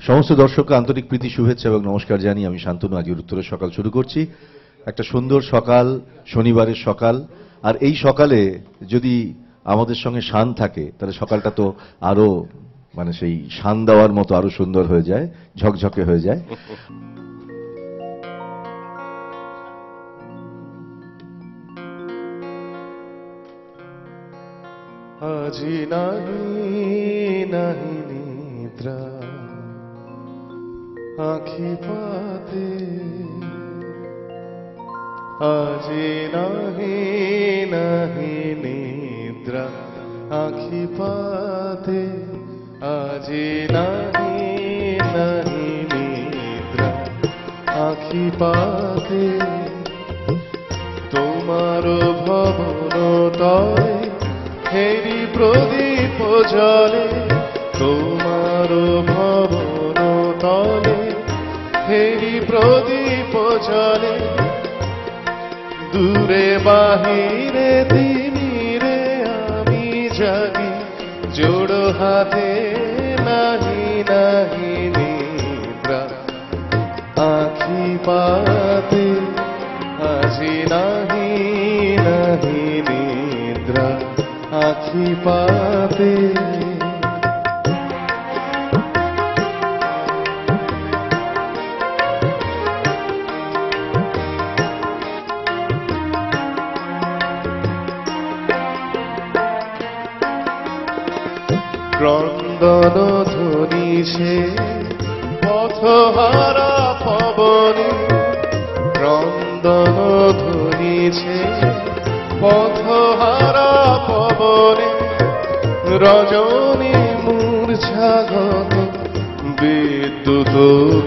সমস্ত দর্শককে আন্তরিক প্রীতি শুভেচ্ছা এবং নমস্কার জানিয়ে আমি শান্তনু আজকের উত্তরের সকাল শুরু করছি। একটা সুন্দর সকাল, শনিবারের সকাল। আর এই সকালে যদি আমাদের সঙ্গে শান থাকে তাহলে সকালটা তো আরো মানে সেই শান দেওয়ার মতো আরো সুন্দর হয়ে যায়, ঝকঝকে হয়ে যায়। আজি নাহি নাহি নিদ্রা আঁখি পাতে, আজি নাহি নাহি নিদ্রা আঁখি পাতে, আজি নাহি নাহি নিদ্রা আঁখি পাতে, তোমার ভবন তলে হেরি প্রদীপ জলে, তোমার ভবন তলে হেরি প্রদীপ জলে, দূরে বাহিরে তিমিরে আমি জাগি, জোড়ো হাতে নাহি নাহি নিদ্রা আঁখি পাতে, আজি নাহি নাহি নিদ্রা আঁখি পাতে। ক্রন্দন ধ্বনিছে পথহারা পবনে, ক্রন্দন ধ্বনিছে পথহারা পবনে, রজনী মূর্ছাগত বিদ্যুৎ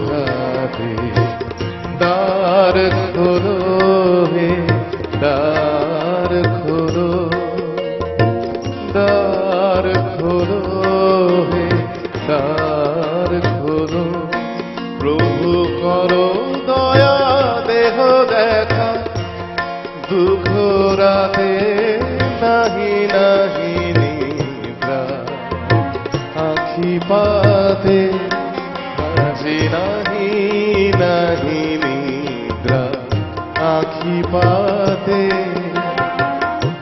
ঘাতে, দ্বার খোলো হে দ্বার খোলো, দ্বার খোলো হে দ্বার খোলো, প্রভু করো দয়া দেহ দেখা, দুঃখ রাতে নাহি নাহি নিদ্রা আঁখি পাতে, আজি নাহি নাহি নিদ্রা আঁখি পাতে,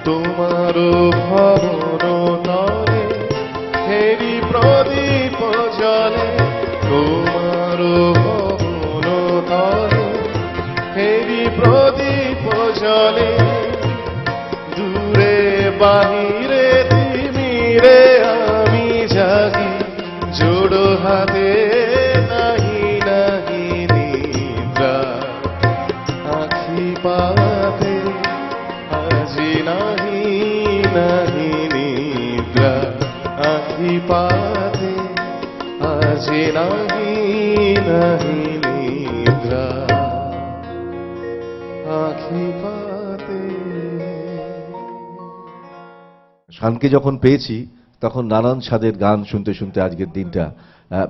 তোমার ভবন তলে হেরি প্রদীপ জলে, তোমার ভবন তলে হেরি প্রদীপ জলে, দূরে বাহিরে তিমিরে আমি জাগি, জোড়ো হাতে নাহি নাহি নিদ্রা আঁখি পাতে, আজি নাহি নাহি নিদ্রা আঁখি পাতে, আজি নাহি নাহি নিদ্রা আঁখি পাতে। শানকে যখন পেয়েছি তখন নানান স্বাদের গান শুনতে শুনতে আজকের দিনটা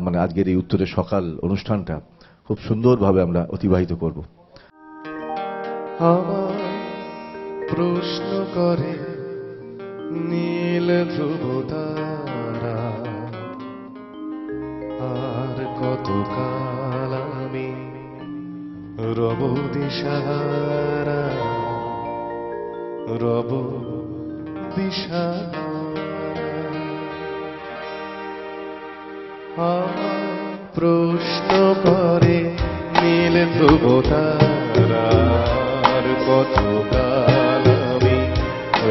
মানে আজকের এই উত্তরের সকাল অনুষ্ঠানটা খুব সুন্দরভাবে আমরা অতিবাহিত করব। আমার প্রশ্ন করে নীল ধ্রুব তারা, আর কতকাল আমি রব দিশাহারা, রব দিশাহারা। আমার প্রশ্ন করে নীল ধ্রুব তারা, আর কতকাল আমি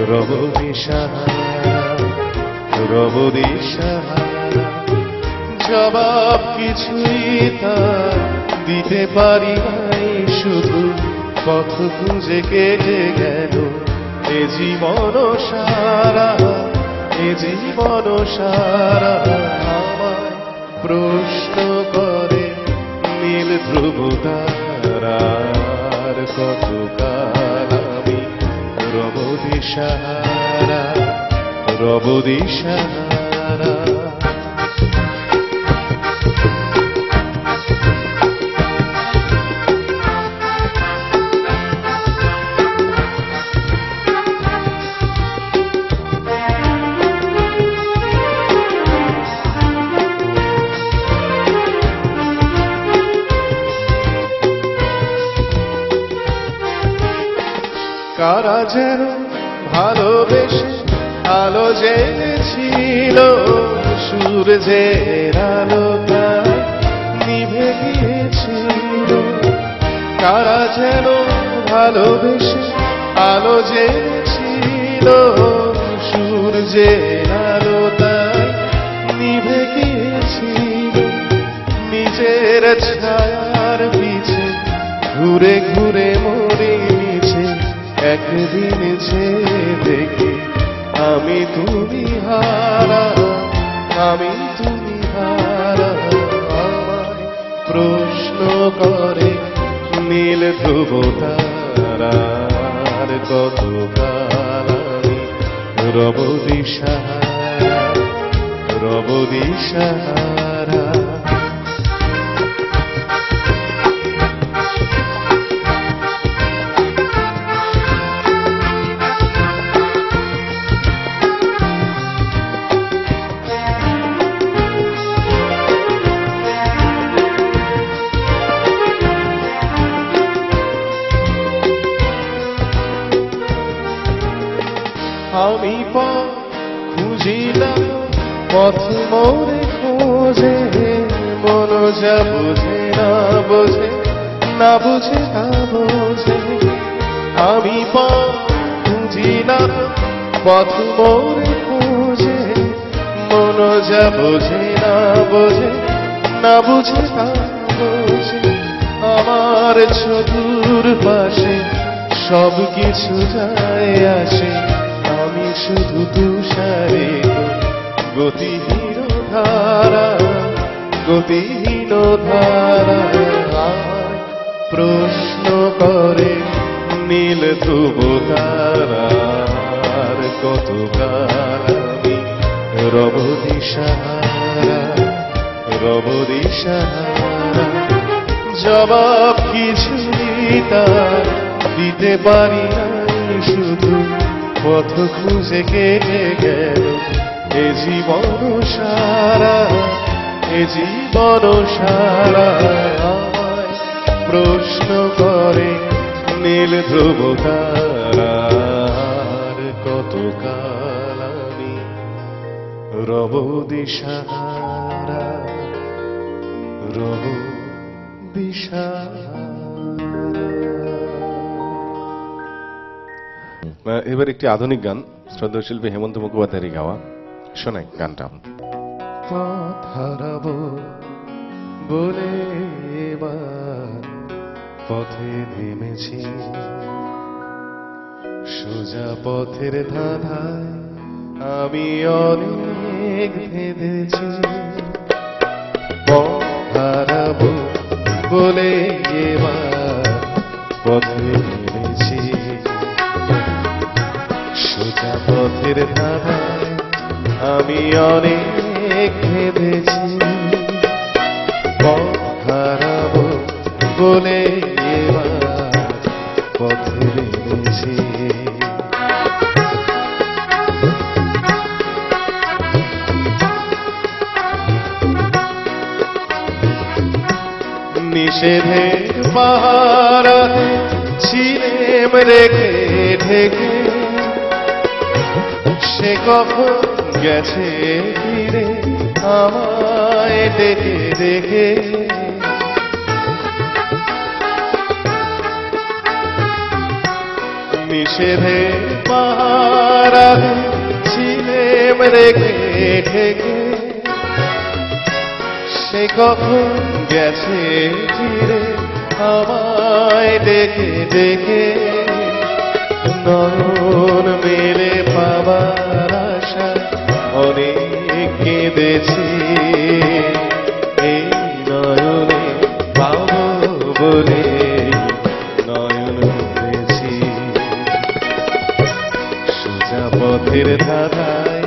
রব দিশাহারা, রব দিশাহারা। জবাব কিছুই তা দিতে পারি নাই, শুধু পথ খুঁজে কেটে গেল এ জীবন সারা, এ জীবন সারা। আমার প্রশ্ন করে নীল ধ্রুব তারা, আর কতকাল আমি রব দিশাহারা, রব দিশাহারা। কারা যেন ভালোবেসে আলো জেনেছিল, সূর্যের আলোটা নিভে গিয়েছিল। কারা যেন ভালোবেসে আলো জেনেছিল, সূর্যের আলোটা নিভে গিয়েছিল। নিজের ছায়ার পিছে ঘুরে ঘুরে মরে নিছে, একদিন যে দেখি আমি তুমি হারা, আমি তুমি হারা। আমায় প্রশ্ন করে নীল ধ্রুব তারার, কতকাল আমি রব দিশাহারা, রব দিশাহারা। আমি খুঁজিলাম পথ মোরে খোঁজে, মন যা বোঝে না বোঝে, না বুঝে তা বোঝে। আমি খুঁজিলাম পথ মোরে খোঁজে, মন যা বোঝে না বোঝে, না বুঝে তা বোঝে। আমার চতুর পাশে সব কিছু যায় আসে, আমি শুধু তুষারে গতিহীন ধারা, গতিহীন ধারা। আমায় প্রশ্ন করে নীল ধ্রুব তারার, কতকাল আমি রব দিশাহারা, রব দিশাহারা। জবাব কিছুই তার দিতে পারি না, শুধু পথ খুঁজে কেটে গেল এ জীবন সারা, এ জীবন সারা। আমায় প্রশ্ন করে নীল ধ্রুব তারার, কতকাল আমি রব দিশাহারা, রব দিশাহারা। এবার একটি আধুনিক গান, শ্রদ্ধেয় শিল্পী হেমন্ত মুখোপাধ্যায়ের গাওয়া। শোনাই গানটা। পথ হারাবো বলে এবার পথে নেমেছি, সোজা পথের ধাঁধায় আমি অনেক ভেদেছি। পথ হারাবো বলে এবার পথে নেমেছি, সোজা পথের ধাঁধায় আমি অনেক ভেবেছি। পথ হারাবো বলে এবার পথে নেমেছি। নিষেধের পাহারাতে ছিলেম রেখে ঢেকে, সে কখন গেছে ফিরে আমায় ডেকে ডেকে। নিষেধের পাহারাতে ছিলেম রেখে ঢেকে, সে কখন গেছে ফিরে আমায় ডেকে ডেকে। নয়ন মেলে পাবার আশায় অনেক কেঁদেছি, এই নয়নে পাবো বলে নয়ন কেঁদেছি। সোজা পথের ধাঁধায়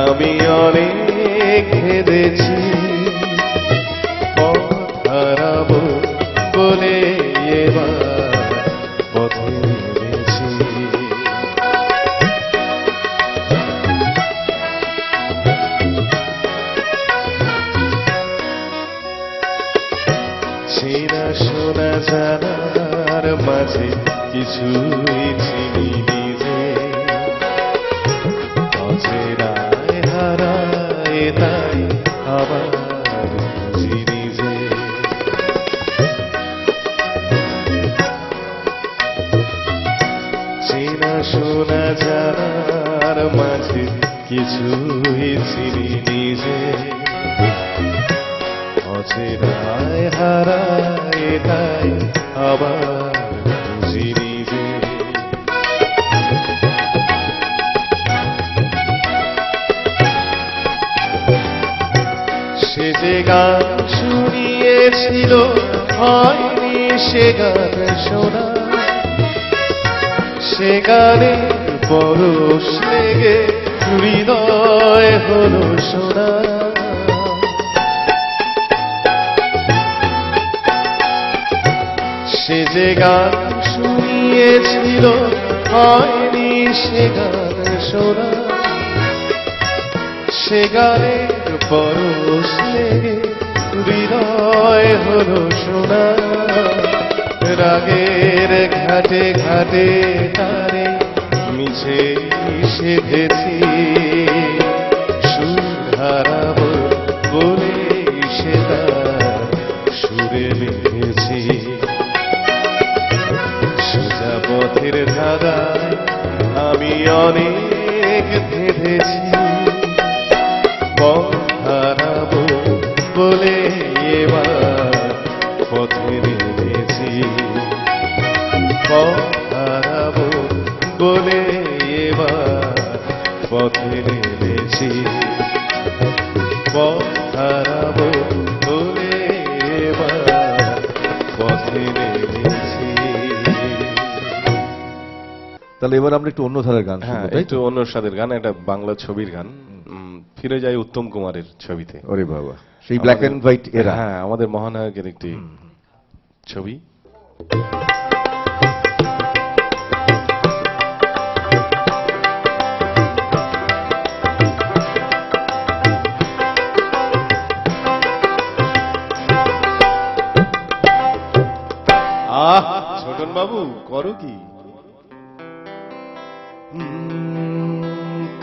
আমি অনেক কেঁদেছি, পথ হারাবো বলে এবার পথে নেমেছি। চেনা শোনা জানার মাঝে কিছুই চিনি নিজে, অচেনায় হারায় তাই আবার বুঝি নিজে। চেনা শোনা জানার মাঝে কিছুই চিনি নিজে, অচেনায় হারায় তাই আবার বুঝি নিজে। সে যে গান শুনিয়েছিল হয়নি সে গান শোনা, সে গানে পরশ লেগে হৃদয় হলো শোনা। সে যে গান শুনিয়েছিল হয়নি সে গান শোনা, সে গানের পরশ লেগে হৃদয় হলো শোনা। রাগের ঘাটে ঘাটে তারে মিছে সেধেছি, সুর হারাবো বলে সে তার সুরে লিখেছি। সোজা পথের ধারায় আমি অনেক ভেবেছি, পথ হারাবো বলে এবার পথে নেমেছি। পথ হারাবো বলে এবার পথে নেমেছি। পথ হারাবো বলে এবার পথে নেমেছি। তাহলে এবার আমরা একটু অন্য ধারার গান হ্যাঁ, শুনবো, তাই একটু তো? অন্য স্বাদের গান, একটা বাংলা ছবির গান। ফিরে যায় উত্তম কুমারের ছবিতে। ওরে বাবা, সেই ব্ল্যাক এন্ড হোয়াইট এরা। হ্যাঁ, আমাদের মহানায়কের একটি ছবি। আহ, ছোটন বাবু করো কি?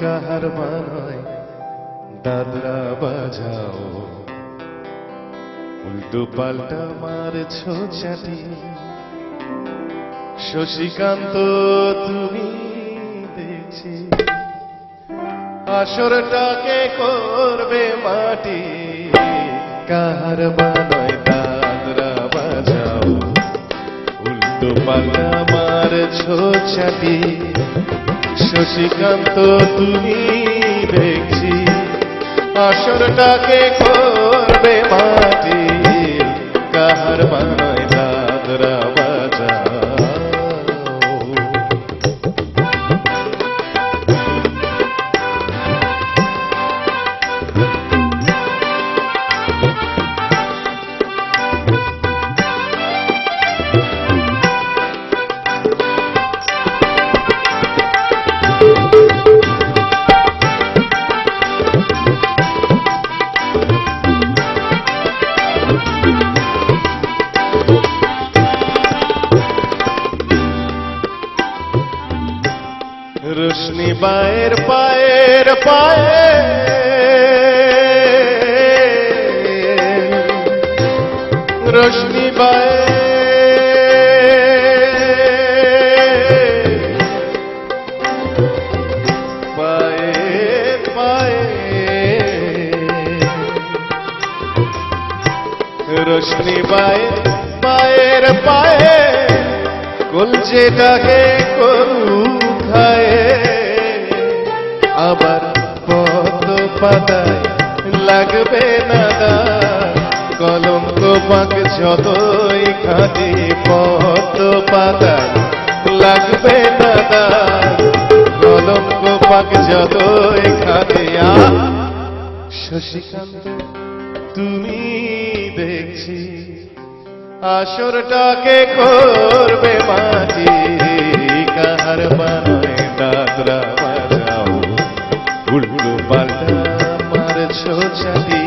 কাহার বানায় দাদরা বাজাও, উল্টো পাল্টা মারছো চাটি। শশীকান্ত তুমি দেখছি আসরটাকে করবে মাটি। কাহার বানায় দাদরা বাজাও, উল্টো পাল্টা মারছো চাটি। শশীকান্ত তুমি দেখছি আসরটাকে করবে মাটি। কাহার বানায় দাদরা বাজাও। রোশনি বায়ের পায়ের পায়ে, রোশনি বায়ে পায়ে পায়ে, রোশনি বায়ের পায়ের পায়ে, কলজেটাকে করু খায়। আবার পদ্ম পাতায় লাগবে না দাগ, কলঙ্ক পাক যতই খাদি। পদ্ম পাতায় লাগবে না দাগ, কলঙ্ক পাক যতই খাদি। শশীকান্ত তুমি দেখছি আসরটাকে করবে মাটি। কাহার বানায় দাদরা বাজাও, উল্টো পাল্টা মারছো চাটি।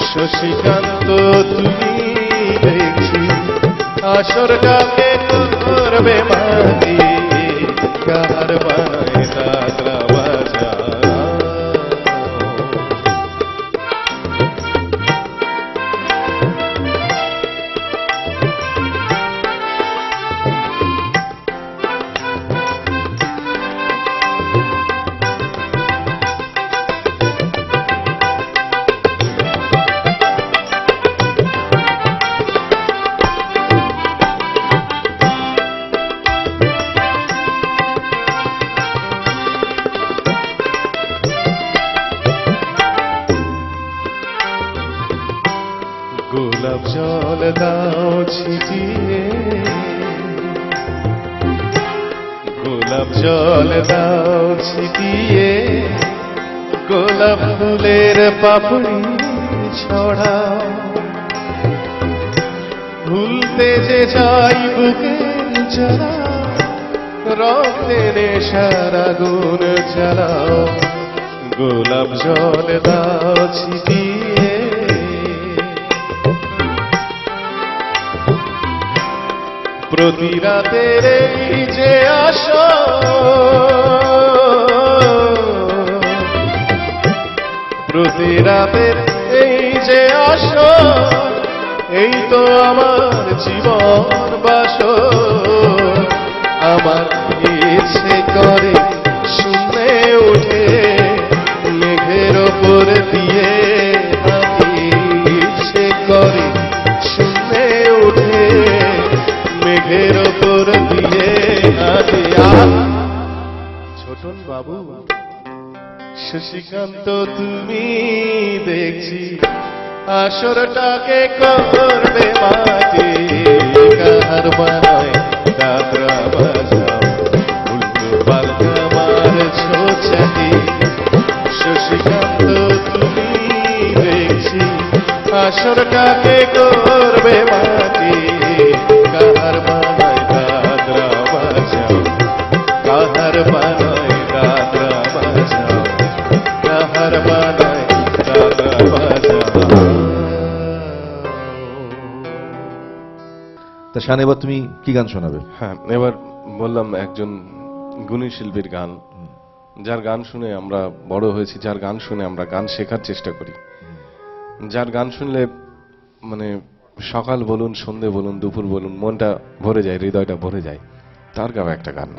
শশীকান্ত তুমি দেখছি আসরটাকে করবে করবে মাটি কাহার বানায় দাদরা বাজাও। গোলাপ জল দাও ছিটিয়ে, গোলাপ জল দাও ছিটিয়ে, গোলাপ ফুলের পাপড়ি ছড়াও। ভুলতে যে যাই বুকের জ্বালা, রক্তে নেশার আগুন জ্বালাও। গোলাপ জল দাও ছিটিয়ে, প্রতি রাতের এই যে আসো, প্রতি রাতের এই যে আসো, এই তো আমার জীবন বাসো। আমার ইচ্ছে করে শুনে উঠে মেঘের ওপর দিয়ে হাঁটি, ইচ্ছে করে শুনে উঠে মেঘের ওপর দিয়ে হাঁটি। ছোটন বাবু শশীকান্ত তুমি দেখছি আসরটাকে করবে মাটি কাহার বানায় দাদরা বাজাও। উল্টো পাল্টা মারছো ছাতি, শশীকান্ত তুমি দেখছি আসরটাকে করবে মাটি কাহার বানায় দাদরা বাজাও। কাহার বানায় দাদরা বাজাও, কাহার বানায় দাদরা বাজাও। তা শান, এবার তুমি কি গান শোনাবে? হ্যাঁ, এবার বললাম একজন গুণী শিল্পীর গান, যার গান শুনে আমরা বড় হয়েছি, যার গান শুনে আমরা গান শেখার চেষ্টা করি, যার গান শুনলে মানে সকাল বলুন, সন্ধে বলুন, দুপুর বলুন, মনটা ভরে যায়, হৃদয়টা ভরে যায়, তার গাওয়া একটা গান।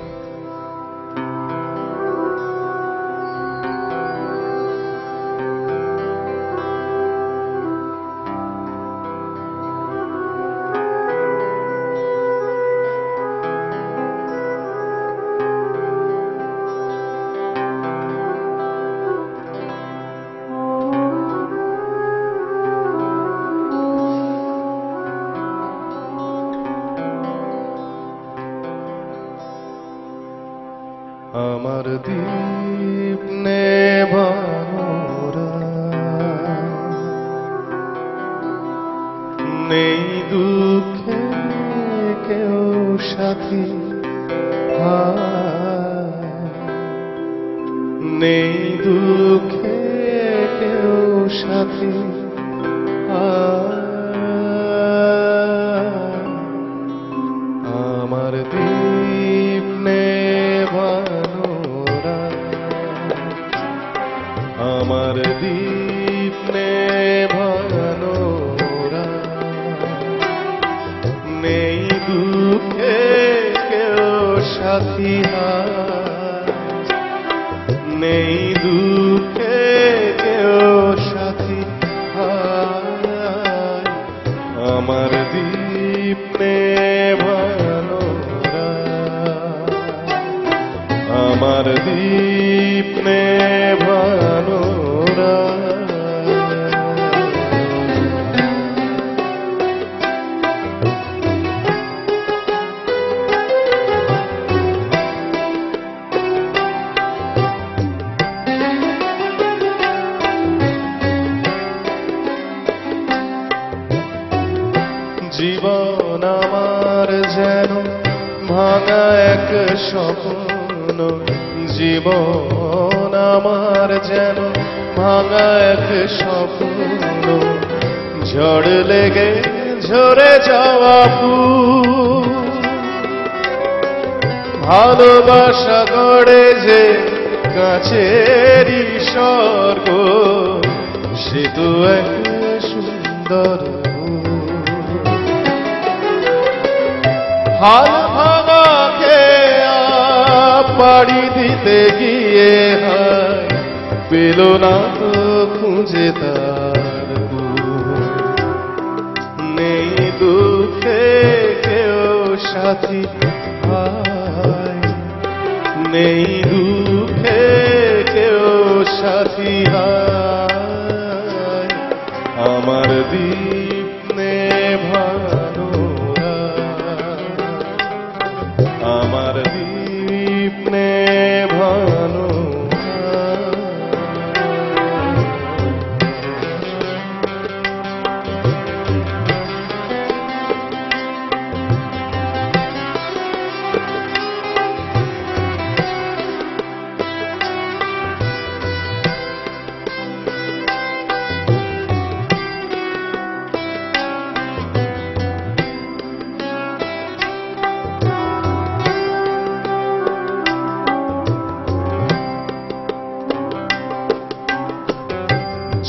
আমার দীপ নেভানোরা নেই দুঃখে কেউ সাথী, নেই দুঃখে কেউ সাথী। আমার দীপ নেভানোরা, আমার দীপ নেভানোরা নেই দুঃখে কেউ সাথী, নেই দুঃখে কেউ সাথী। আমার দীপ নেভানোরা, আমার দীপ নেভানোরা। জীবন আমার যেন ভাঙা এক স্বপ্ন, জীবন আমার যেন ভাঙা এক স্বপ্ন। ঝড় লেগে ঝরে যাওয়া ফুল, ভালোবাসা গড়ে যে কাছেরই স্বর্গ, সে তো এক সুন্দর হাল ভাঙাকে পাড়ি দিতে গিয়ে পেল না তো খুঁজে তার নেই দুঃখে কেউ সাথী, নেই দুঃখে কেউ সাথী, আমার দীপ নেভানো, আমার দীপ নেভানো।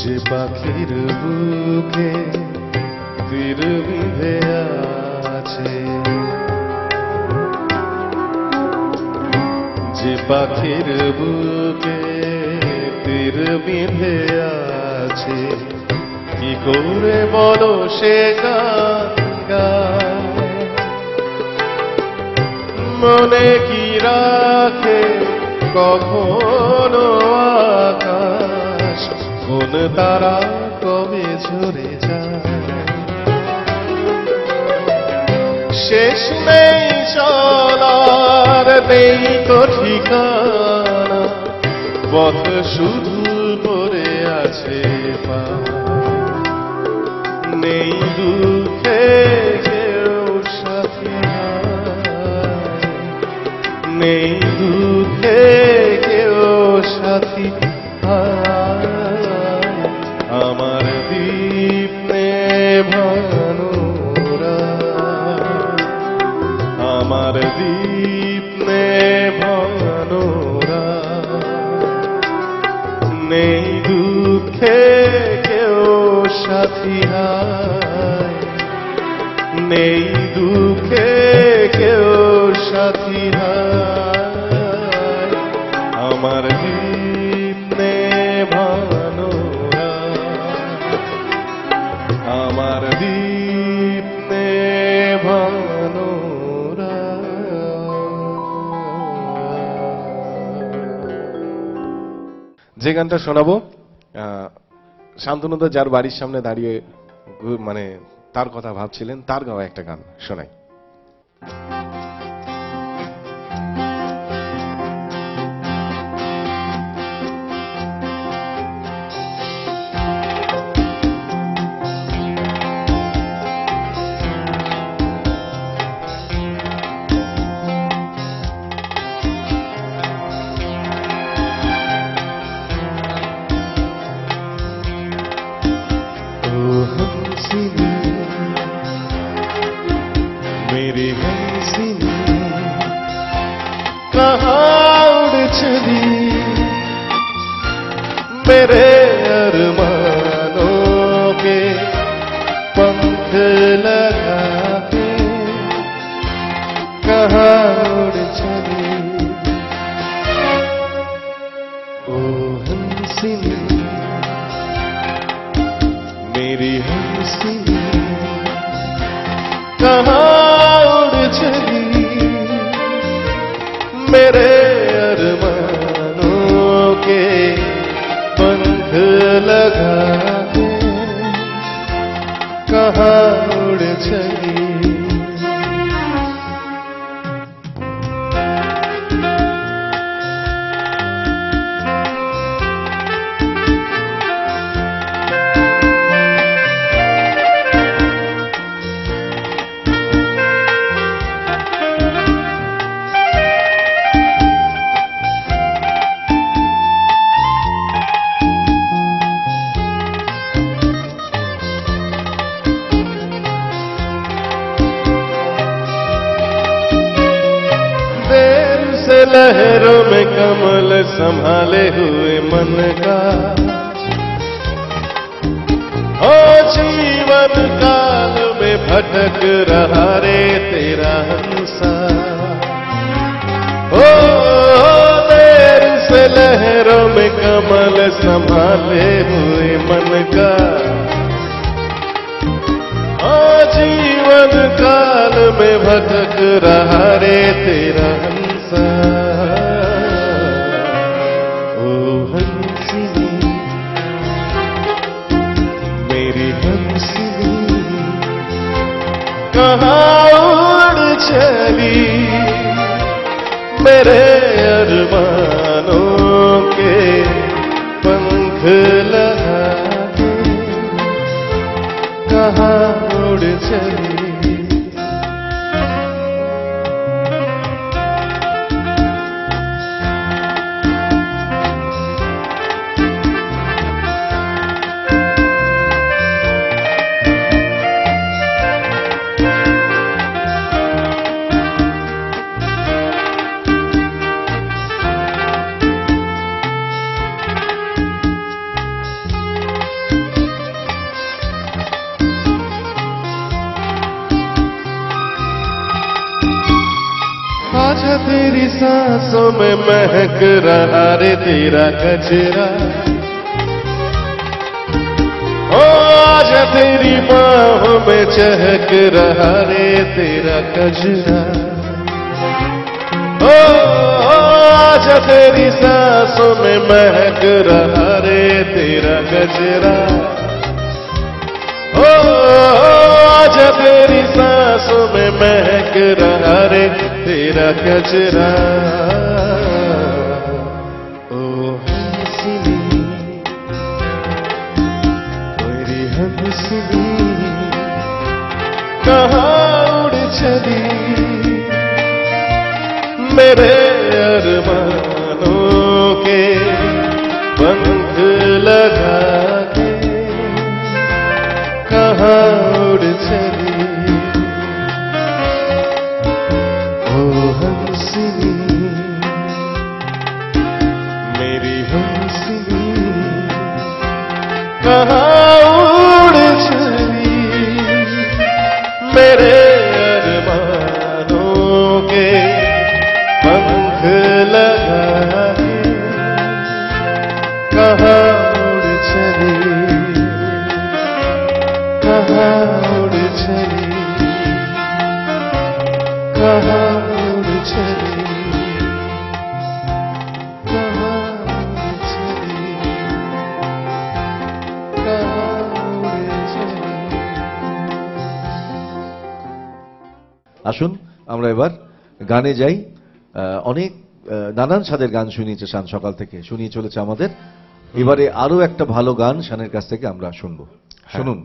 যে পাখির বুকে তীর বিঁধে আছে, যে পাখির বুকে তীর বিঁধে আছে, কি করে বলো সে গান গায়, মনে কি রাখে কখনো আকাশ, কোন তারা কবে ঝরে যায়, শেষ নেই চলার নেই তো ঠিকানা, পথ শুধু পড়ে আছে পা, নেই দুঃখে কেউ সাথী, নেই দুঃখে কেউ সাথী, আমার দীপ নেভানো, আমার দীপ নেভানো, নেই দুঃখে কেউ সাথী, নেই দুঃখে কেউ সাথী, আমার দীপ নেভানো, আমার দীপ নেভানো। যে গানটা শোনাবো শান্তনুদা যার বাড়ির সামনে দাঁড়িয়ে মানে তার কথা ভাবছিলেন, তার গাওয়া একটা গান শোনাই। मेरी हंसनी कहाँ उड़ चली, मेरे अरमानों के पंख लगा के कहाँ उड़ चली, ओ हंसनी मेरी हंसनी कहाँ उड़ चली, मेरे अरमानों के पंख लगा के कहाँ उड़ चली। लहरों में कमल संभाले हुए मन का, ओ जीवन काल में भटक रहा रे तेरा हंसा। ओ देर से लहरों में कमल संभाले हुए मन का, ओ जीवन काल में भटक रहा रे तेरा हंसा। ओ हंसिनी मेरी हंसिनी कहाँ उड़ चली, मेरे अरमानों के पंख लगा के कहाँ उड़ चली। आजा तेरी सांसों में महक रहा रे तेरा कचरा, ओ आजा तेरी बाहों में चहक रहा रे तेरा कचरा। ओ आजा तेरी सांसों में महक रहा रे तेरा कचरा। ओ आजा तेरी सांसों में महक रहा रे तेरा कचरा। ओ हंसिनी मेरी हंसिनी कहाँ उड़ चली, मेरे अरमानों के पंख लगा के कहाँ उड़ चली। ओ हंसिनी मेरी हंसिनी कहाँ उड़ चली, मेरे अरमानों के पंख लगा के कहाँ उड़ चली, कहाँ उड़ चली, कहाँ उड़ चली, कहाँ उड़ चली, कहाँ उड़ चली। আসুন আমরা এবার গানে যাই। অনেক নানান স্বাদের গান শুনিয়েছে শান সকাল থেকে, শুনিয়ে চলেছে আমাদের। এবারে আরো একটা ভালো গান শানের কাছ থেকে আমরা শুনবো। শুনুন।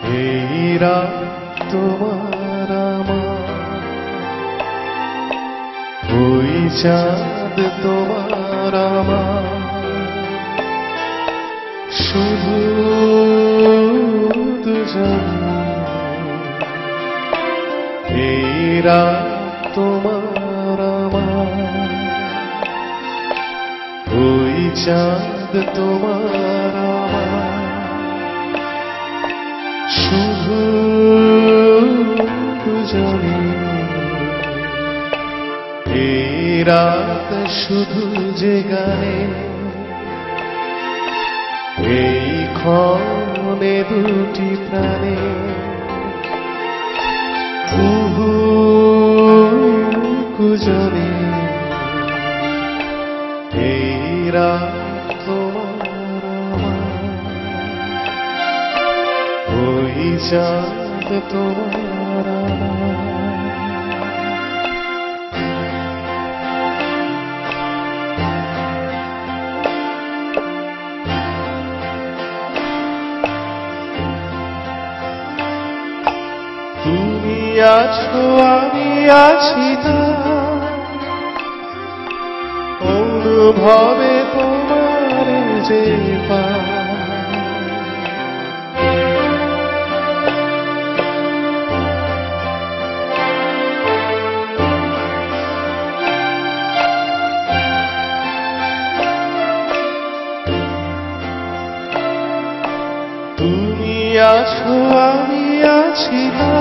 तेरा तुम्हारा माँ कोई चाँद तुम्हारा माँ শুধু দুজন এই রাত তোমার আমার চাঁদ তোমার আমার, শুধু দুজনে এই রাত শুধু যে গানে, এই ক্ষণে দুটি প্রাণে কুজনে এই রাত তোমার আমার, ওই চাঁদ তোমার আমার। তুমি আছো আমি আছি না, অনুভবে তোমার যে তুমি আছো আমি আছি না,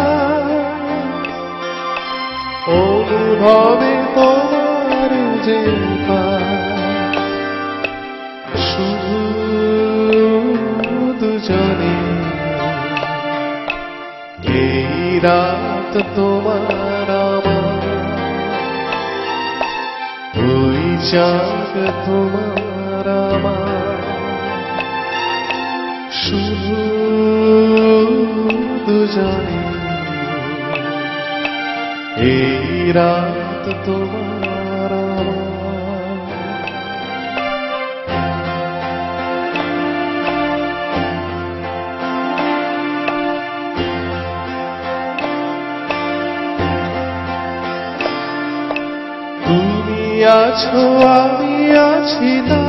অনুভবে তোমার যে শুধু দুজনে এই রাত তোমার আমার, ওই চাঁদ তোমার আমার, শুধু দুজনে এই রাত তোমার আমার। তুমি আছো আমি আছি না,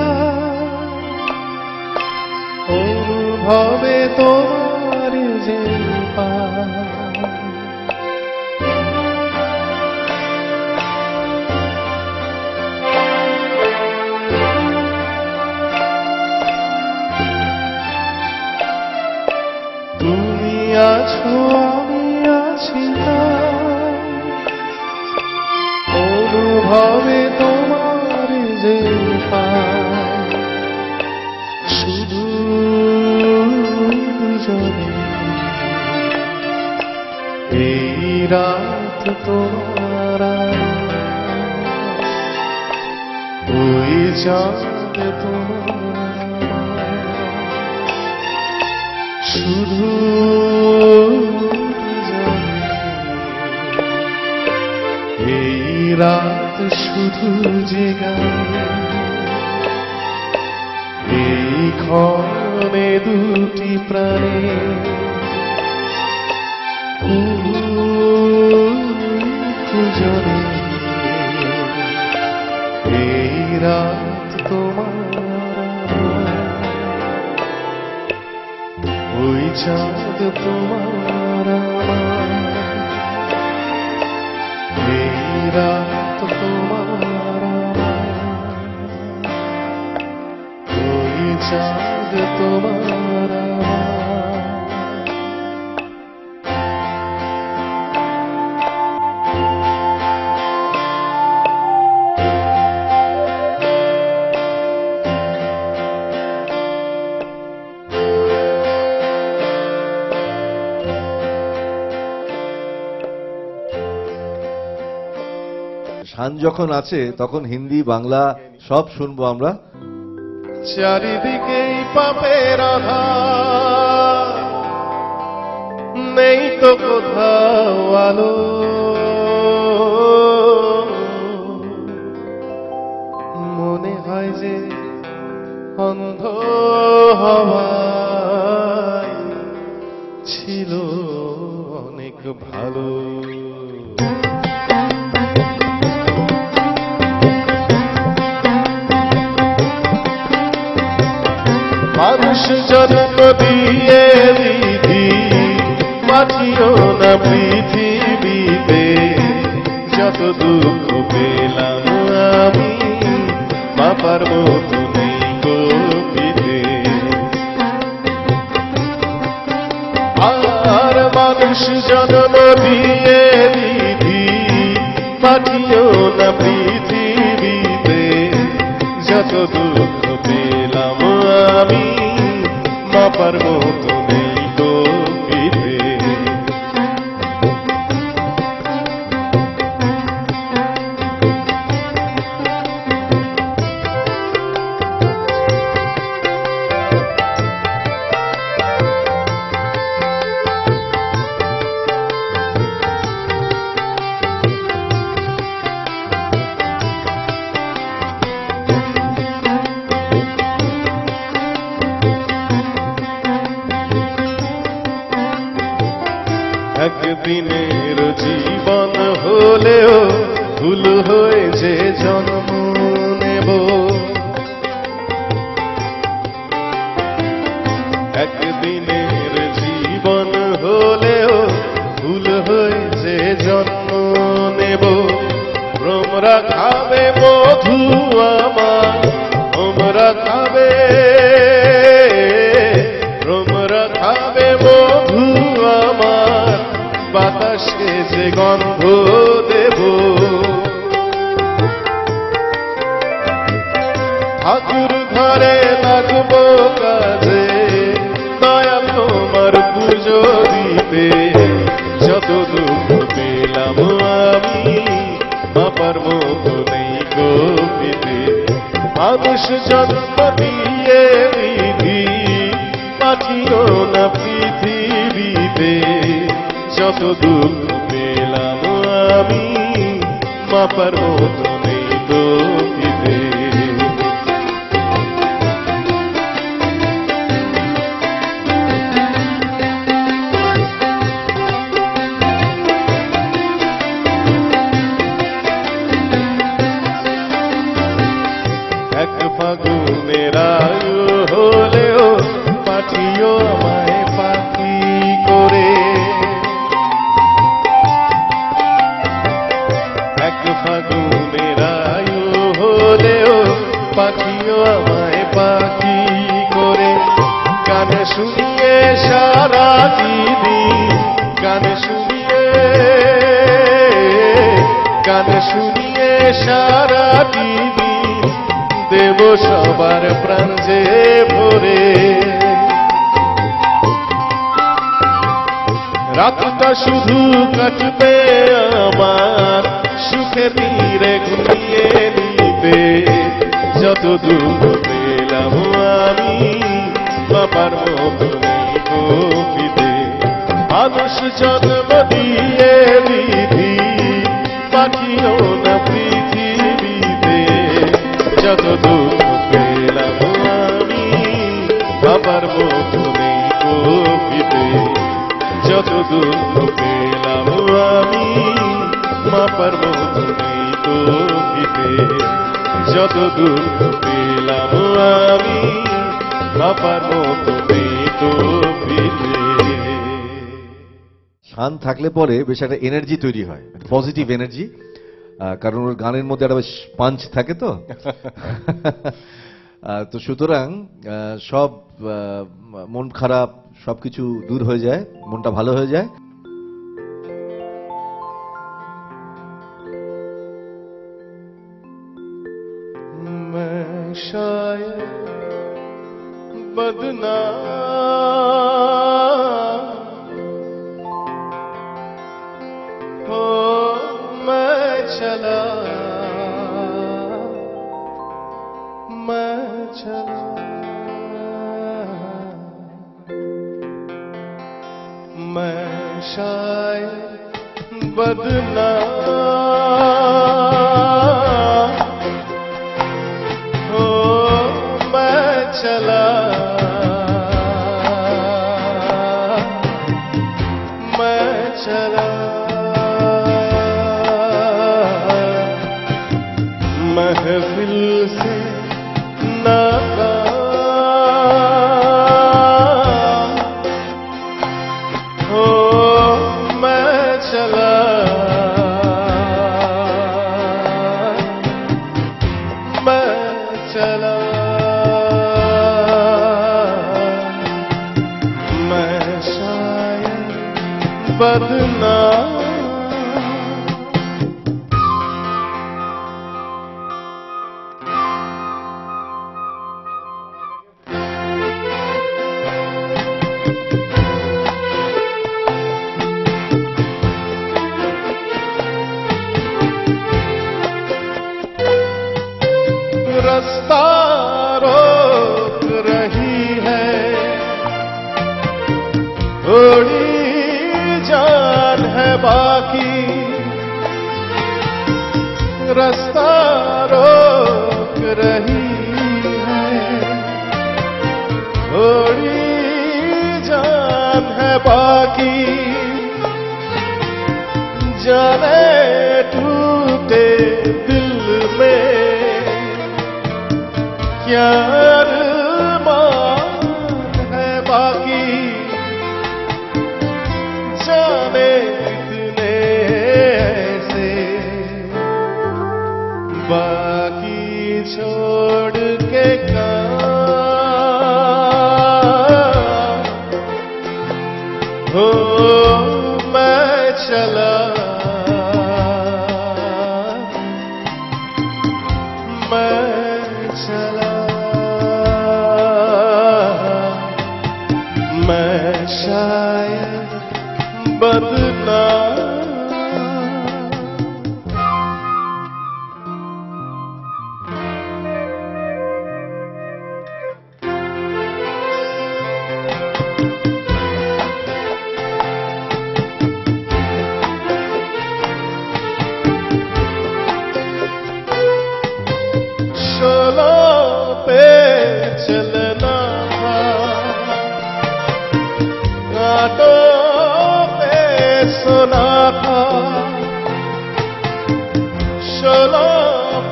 অনুভবে তোমার যে তুমি আছো আমি আছি না, অনুভবে তোমার যে শুধু দুজনে এই রাত তোমার ওই চাঁদ তোমার, শুধু এই রাত শুধু যে গানে, এই ক্ষণে দুটি প্রাণে দুজনে এই রাত তোমার, ওই চাঁদ তোমার এই রাত তোমার, ওই চাঁদ তোমার। শান যখন আছে তখন হিন্দি বাংলা সব শুনবো আমরা। চারিদিকেই পাপের আধার, নেই তো কোথাও আলো, মনে হয় যে অন্ধ হওয়ায় ছিল অনেক ভালো। মানুষ জন্ম দিয়ে বিধি পাঠিও না পৃথিবীতে, যত দুঃখ পেলাম আমি মাপার মতো নেই গো গোপীতে। আর মানুষ জন্ম দিয়ে বিধি পাঠিও না পৃথিবীতে, যত দুঃখ পেলাম আমি মাপার মতো নেই গোপীতে। একদিনের জীবন হলেও ভুল হয়ে যে জন্ম নেব, একদিনের জীবন হলেও ভুল হয়ে যে জন্ম নেব। ভ্রমরা খাবে মধু আমার, ভ্রমরা খাবে, ভ্রমরা খাবে মধু আমার, বাতাসে যে গন্ধ দেব। ঠাকুর ঘরে লাগবো কাজে, দয়া তোমার পুজো দিতে, যত দুঃখ পেলাম আমি মাপার মতো নেই গোপীতে। মানুষ জন্ম দিয়ে বিধি পাঠিও না পৃথিবীতে, যত দুঃখ পেলাম আমি মাপার মতো নেই গোপীতে। এক ফাগুনের আয়ু হলেও পাঠিও আমায় পাখি করে, এক ফাগুনের আয়ু হলেও পাখিও আমায় পাখি করে। গানে শুনিয়ে সারা দিন, গানে শুনিয়ে, গানে শুনিয়ে সারা দিন দেব সবার প্রাণ যে ভরে। রাতটা শুধু কাটবে আমার সুখে তীরে ঘুমিয়ে নিবে, যত দুঃখ পেলাম আমি বাবার মতো নেই গোপীতে। মানুষ জন্ম দিয়ে বিধি পাঠিও না পৃথিবীতে, যত দুঃখ পেলাম আমি বাবার মতো নেই গোপীতে, যত দুঃখ পেলাম আমি মাপার মতো নেই গোপীতে, যত দুঃখ পেলাম আমি মাপার মতো নেই গোপীতে। শান থাকলে পরে বেশ একটা এনার্জি তৈরি হয়, পজিটিভ এনার্জি, কারণ ওর গানের মধ্যে একটা বেশ পাঞ্চ থাকে তো। তো সুতরাং সব মন খারাপ সবকিছু দূর হয়ে যায়, মনটা ভালো হয়ে যায়। शायद बदनाम हो मैं चला, मैं चला, मैं शायद बदनाम हो मैं चला, मैं चला, महफिल से नाकाम हो मैं चला, मैं चला, बदनाम। रास्ता रोक रही है थोड़ी जान है बाकी, रास्ता रोक रही है थोड़ी जान है बाकी, जाने टूटे दिल में क्या अरमान है बाकी, जाने कितने ऐसे बाकी छोड़ के काम हो मैं चला, मैं चला, मैं शायद बदनाम। शोलों पे चलना था, कांटों पे सोना था, शोलों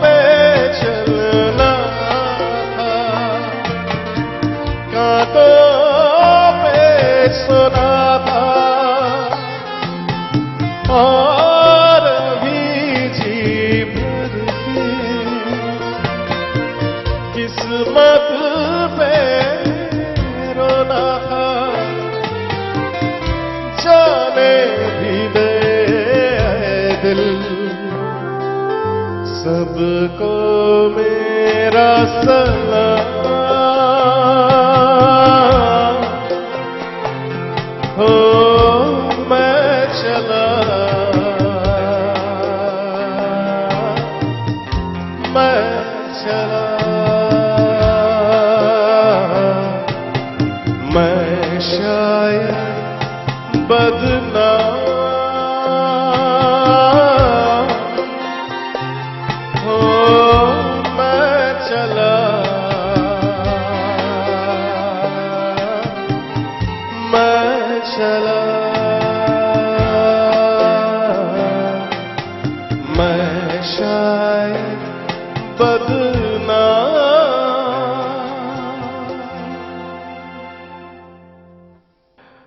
पे चलना था, कांटों पे सोना था, और भी जी भर के किस्मत पे रोना था, जाने भी दे दिल सबको मेरा सलाम हो मैं चला, मैं चला, मैं शायद बदनाम हो मैं चला, मैं चला, मैं शायद बदनाम।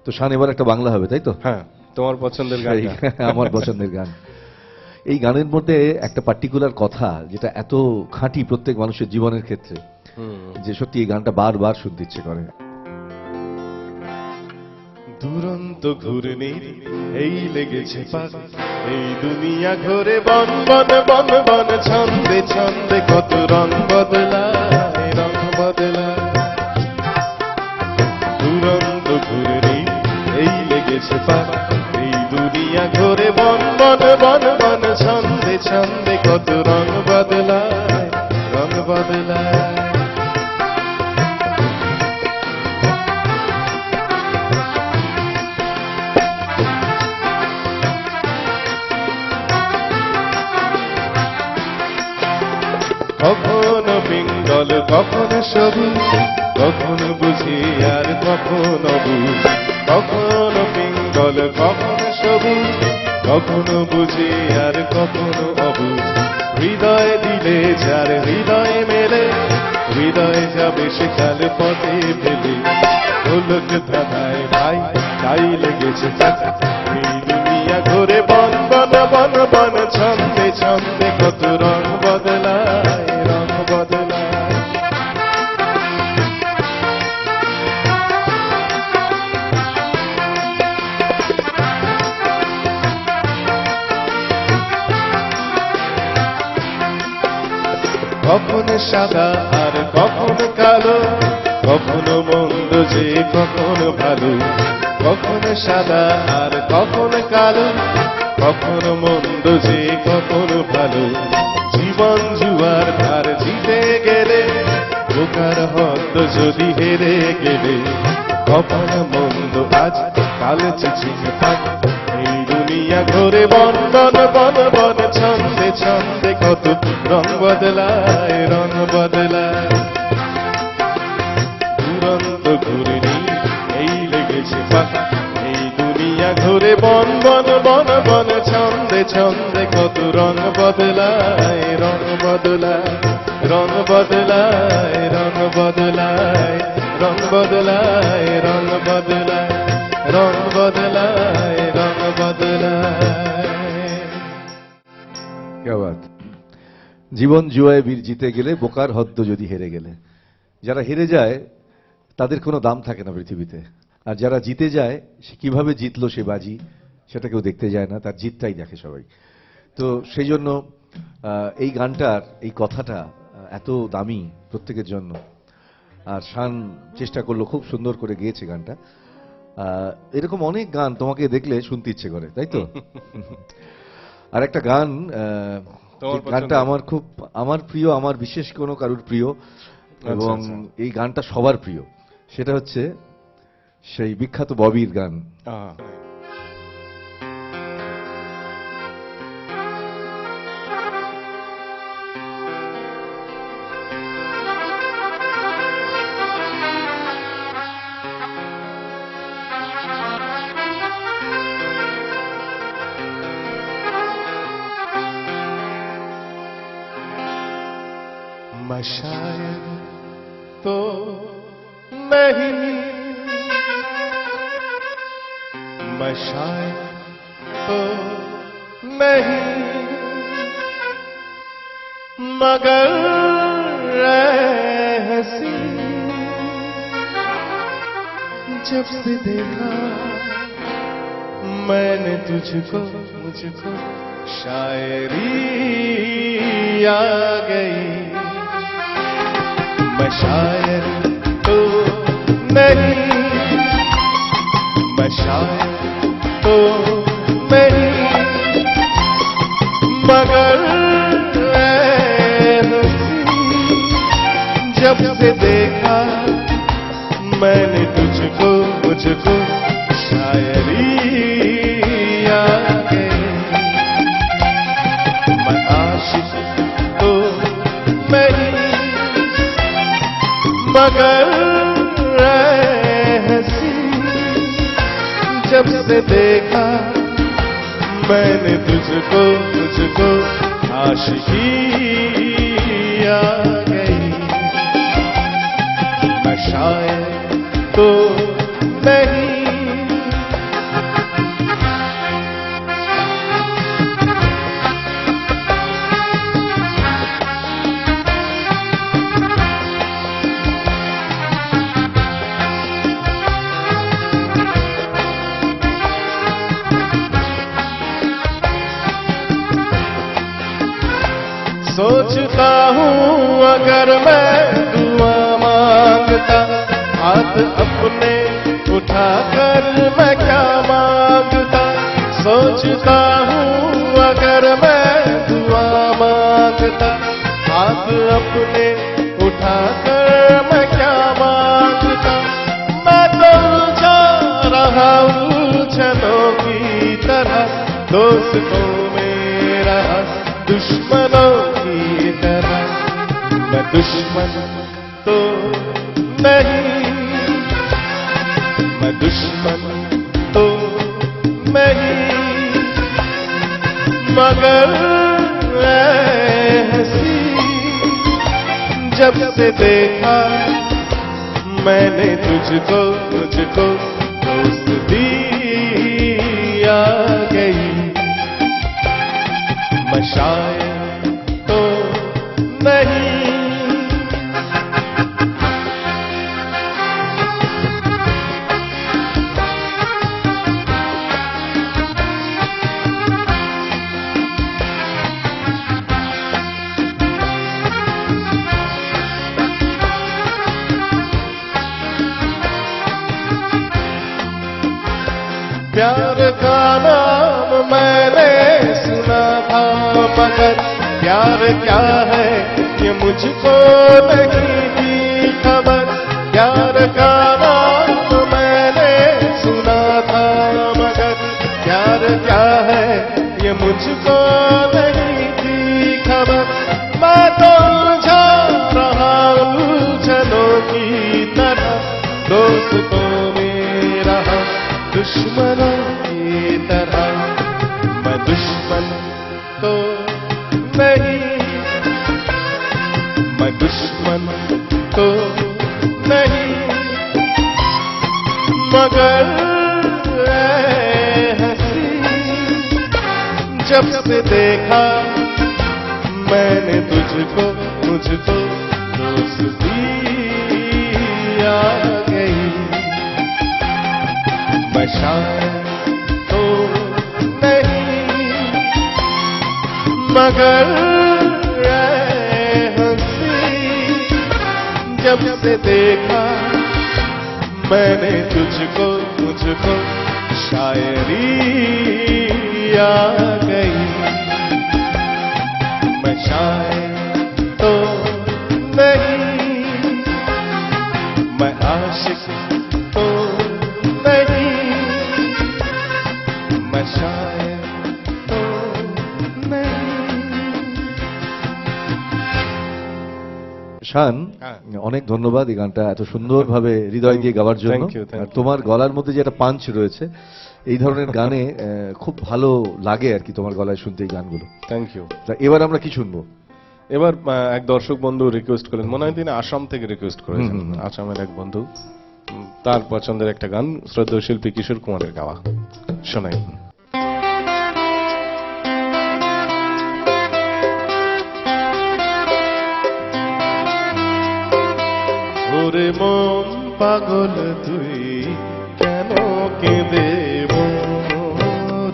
তো শান এবার একটা বাংলা হবে, তাই তো? হ্যাঁ, তোমার পছন্দের গান। আমার পছন্দের গান। এই গানের মধ্যে একটা পার্টিকুলার কথা যেটা এত খাঁটি প্রত্যেক মানুষের জীবনের ক্ষেত্রে, যে সত্যি এই গানটা বারবার শুনতে ইচ্ছে করে। দুরন্ত ঘূর্ণির এই লেগেছে পাক, এই দুনিয়া ঘুরে বন বন বন বন, ছন্দে ছন্দে কত রং বদলায়, রং বদলায়। দুরন্ত ঘূর্ণির এই লেগেছে পাক, এই দুনিয়া ঘুরে বন বন বন বন, ছন্দে ছন্দে কত রং বদলায়, রং বদলায়। কখনো পিঙ্গল কখনো সবুজ, কখনো বুঝি আর কখনো বুঝ, কখনো পিঙ্গল কখনো সবুজ, কখনো বুঝি আর কখনো অবুঝ। হৃদয় দিলে যার হৃদয়ে মেলে, হৃদয়ে যাবে সেকাল পথে ফেলে, ঢোলক ধাঁধায় ভাই তাই লেগেছে চাচা, এই দুনিয়া ঘুরে বন বন বন বন, ছন্দে ছন্দে কত রং বদলায়, রং বদলায়। কখন সাদা আর কখন কালো, কখনো মন্দ যে কখন ভালো, কখন সাদা আর কখন কালো, কখন মন্দ যে কখন ভালো। জীবন জুয়ার ধার জিতে গেলে, বোকার হদ যদি হেরে গেলে, কখন মন্দ আজ কাল চিঠি থাক। এই দুনিয়া ঘোরে বন বন বন বন, ছন্দে ছন্দে কত রং বদলায়, রং বদলায়। দুরন্ত ঘুরনি এই লেগেছে পাক, এই দুনিয়া ঘুরে বন বন বন বন, ছন্দে ছন্দে কত রং বদলায়, রং বদলায়, রং বদলায়, রং বদলায়, রং বদলায়, রং বদলায়, রং বদলায়, রং বদলায়। क्या बात। জীবন জুয়ায় বীর জিতে গেলে, বোকার হদ্দ যদি হেরে গেলে। যারা হেরে যায় তাদের কোনো দাম থাকে না পৃথিবীতে, আর যারা জিতে যায় সে কিভাবে জিতলো সে বাজি, সেটা কেউ দেখতে যায় না, তার জিতটাই দেখে সবাই। তো সেই জন্য এই গানটার এই কথাটা এত দামি প্রত্যেকের জন্য। আর শান চেষ্টা করলো, খুব সুন্দর করে গেয়েছে গানটা। এরকম অনেক গান তোমাকে দেখলে শুনতে ইচ্ছে করে, তাই তো? আর একটা গান, গানটা আমার খুব আমার প্রিয়, আমার বিশেষ কোনো কারুর প্রিয়, এবং এই গানটা সবার প্রিয়। সেটা হচ্ছে সেই বিখ্যাত ববির গান। मैं शायद तो नहीं, मैं शायद तो नहीं, मगर हंसी जब से देखा मैंने तुझको, मुझको शायरी आ गई। मैं शायर तो नहीं, मैं शायर तो नहीं, मगर जब से देखा मैंने तुझको, मुझको शायरी आ गई। मैं आशिक तो नहीं, मगर हंसी जब से देखा मैंने तुझको, तुझको आशिकी आ गई। मैं शायद तो नहीं, सोचता हूँ अगर मैं दुआ मांगता, हाथ अपने उठाकर मैं क्या मांगता। सोचता हूँ अगर मैं दुआ मांगता, हाथ अपने उठाकर मैं क्या मांगता। मैं तो उलझा रहा उलझनों की तरह, दोस्तों मेरा दुश्मनों की तरह। मैं दुश्मन तो नहीं, मैं दुश्मन तो नहीं, मगर हंसी जब से देखा मैंने तुझको, तुझको दोस्ती आ गई। मैं शायद तो नहीं, खबर, प्यार क्या है ये मुझको नहीं थी खबर। प्यार का नाम तो मैंने सुना था, मगर प्यार क्या है ये मुझको नहीं थी खबर। मैं तो उलझा रहा उलझनों की तरह, दोस्तों में रहा दुश्मनों की तरह। मैं दुश्मन तो नहीं, मैं दुश्मन तो नहीं, मगर ऐ हंसी जब से देखा मैंने तुझको, मुझको दोस्ती आ गई। मैं शायर तो नहीं, मगर ऐ हंसी जब से देखा मैंने तुझको, मुझको शायरी आ गई। मैं शायर तो नहीं, मैं आशिक तो नहीं, मैं शायर तो नहीं। শান, হ্যাঁ। অনেক ধন্যবাদ এই গানটা এত সুন্দরভাবে হৃদয় দিয়ে গাওয়ার জন্য। Thank you, thank R you. তোমার গলার মধ্যে যে একটা পাঞ্চ রয়েছে, এই ধরনের গানে খুব ভালো লাগে আর কি তোমার গলায় শুনতে এই গানগুলো। Thank you. তা এবার আমরা কি শুনবো? এবার এক দর্শক বন্ধু রিকোয়েস্ট করলেন, মনে হয় তিনি আসাম থেকে রিকোয়েস্ট করেছেন। হুম, হুম, হুম। আসামের এক বন্ধু, তার পছন্দের একটা গান শ্রদ্ধেয় শিল্পী কিশোর কুমারের গাওয়া, শোনাই। ওরে মন পাগল তুই কেন কেঁদে মরিস?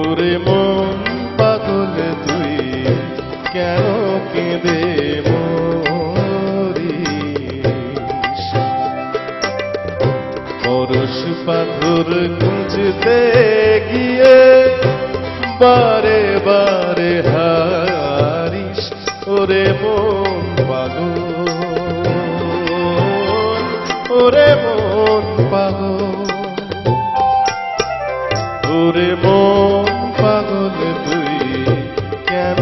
ওরে মন পাগল তুই কেন কেঁদে মরিস? পরশ পাথর খুঁজতে গিয়ে বারে বারে হারিস। ওরে মন পাগল, ওরে মন পাগল, ওরে মন পাগল তুই কেন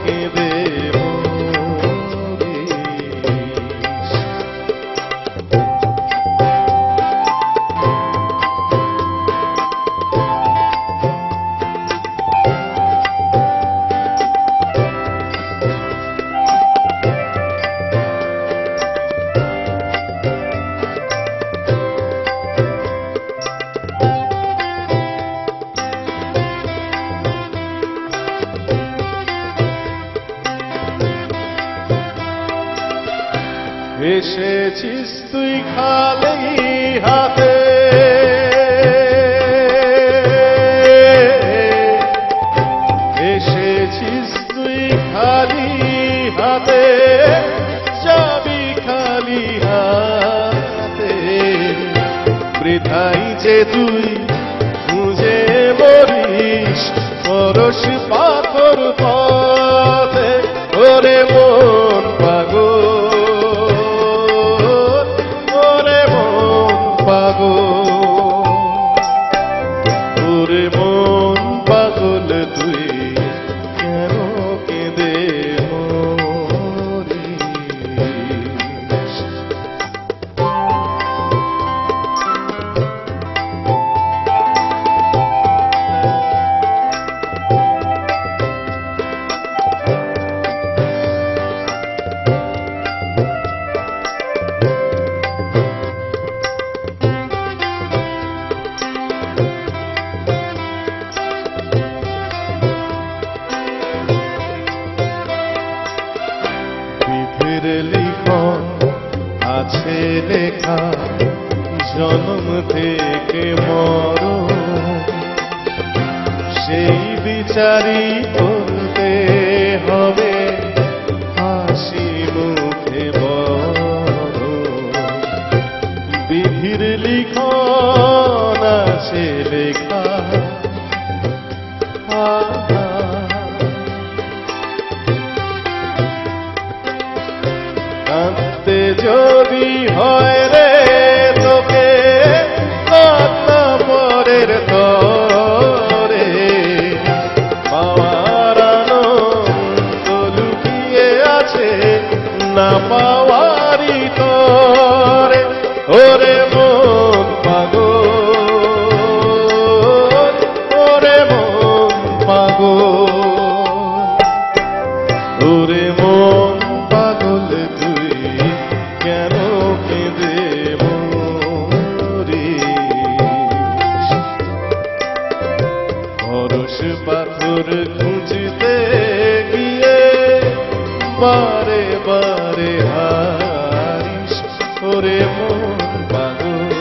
কেঁদে মরিস? এসেছিস তুই খালি হাতে, এসেছিস তুই খালি হাতে, যাবি খালি হাতে। বৃথাই যে তুই খুঁজে মরিস পরশ পাথর পথে। ওরে মন পাগল, ওরে মন পাগল, ওরে মন পাগল তুই কেন কেঁদে মরিস? বিধির লিখন আছে লেখা জন্ম থেকে মরণ, সেই বিচারই করতে হবে হাসি মুখে বড়। বিধির লিখন আছে লেখা। কাঁদতে যদি হয় রে তোকে কান্না পরের তরে, পাওয়ার আনন্দ লুকিয়ে আছে না পাওয়ারই তরে। ওরে মন পাগল, ওরে মন পাগল, ওরে মন পাগল তুই কেন কেঁদে মরিস? পরশ পাথর খুঁজতে গিয়ে বারে বারে হারিস। ওরে মন পাগল,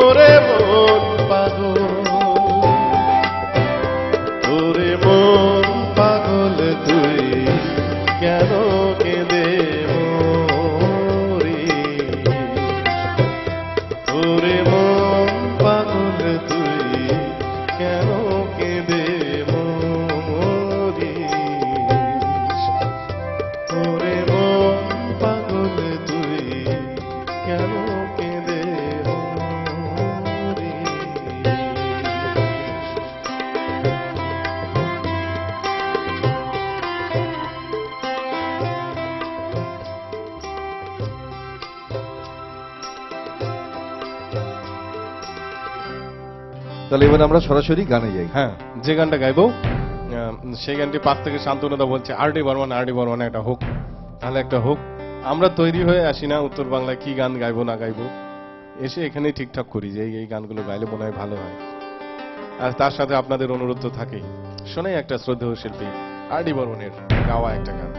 ওরে মন পাগল, ওরে মন পাগল তুই কেন কেঁদে মরিস? ওরে মন পাগল তুই কেন কেঁদে মরিস? ওরে মন পাগল তুই কেন কেঁদে মরিস? তাহলে এবার আমরা সরাসরি গানে যাই। হ্যাঁ, যে গানটা গাইবো সেই গানটি পাশ থেকে শান্তনুদা বলছে আর.ডি. বর্মন একটা হোক, তাহলে একটা হোক। আমরা তৈরি হয়ে আসি না উত্তর বাংলায় কি গান গাইবো না গাইবো, এসে এখানেই ঠিকঠাক করি যে এই গানগুলো গাইলে মনে হয় ভালো হয়। আর তার সাথে আপনাদের অনুরোধ তো থাকেই, শোনাই একটা শ্রদ্ধেয় শিল্পী আর.ডি. বর্মনের গাওয়া একটা গান।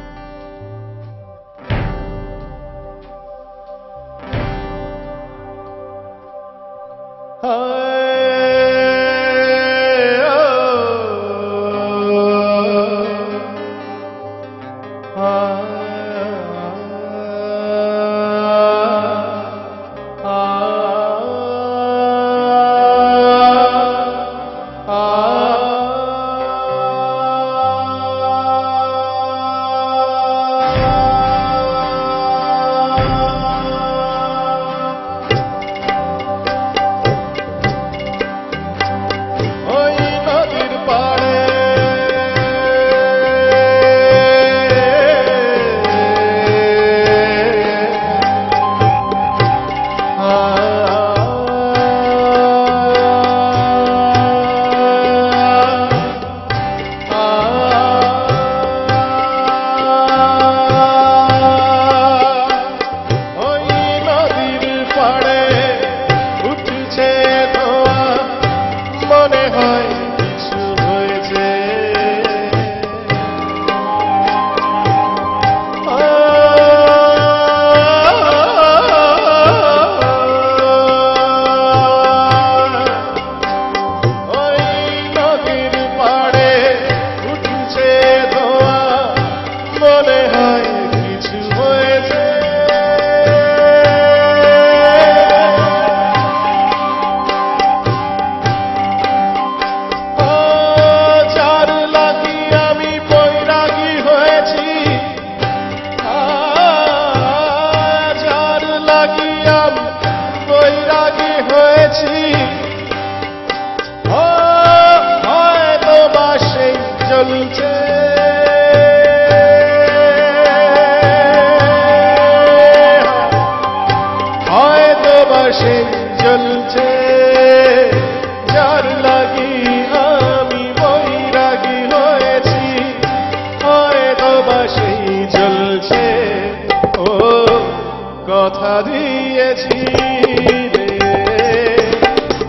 কথা দিয়েছিলে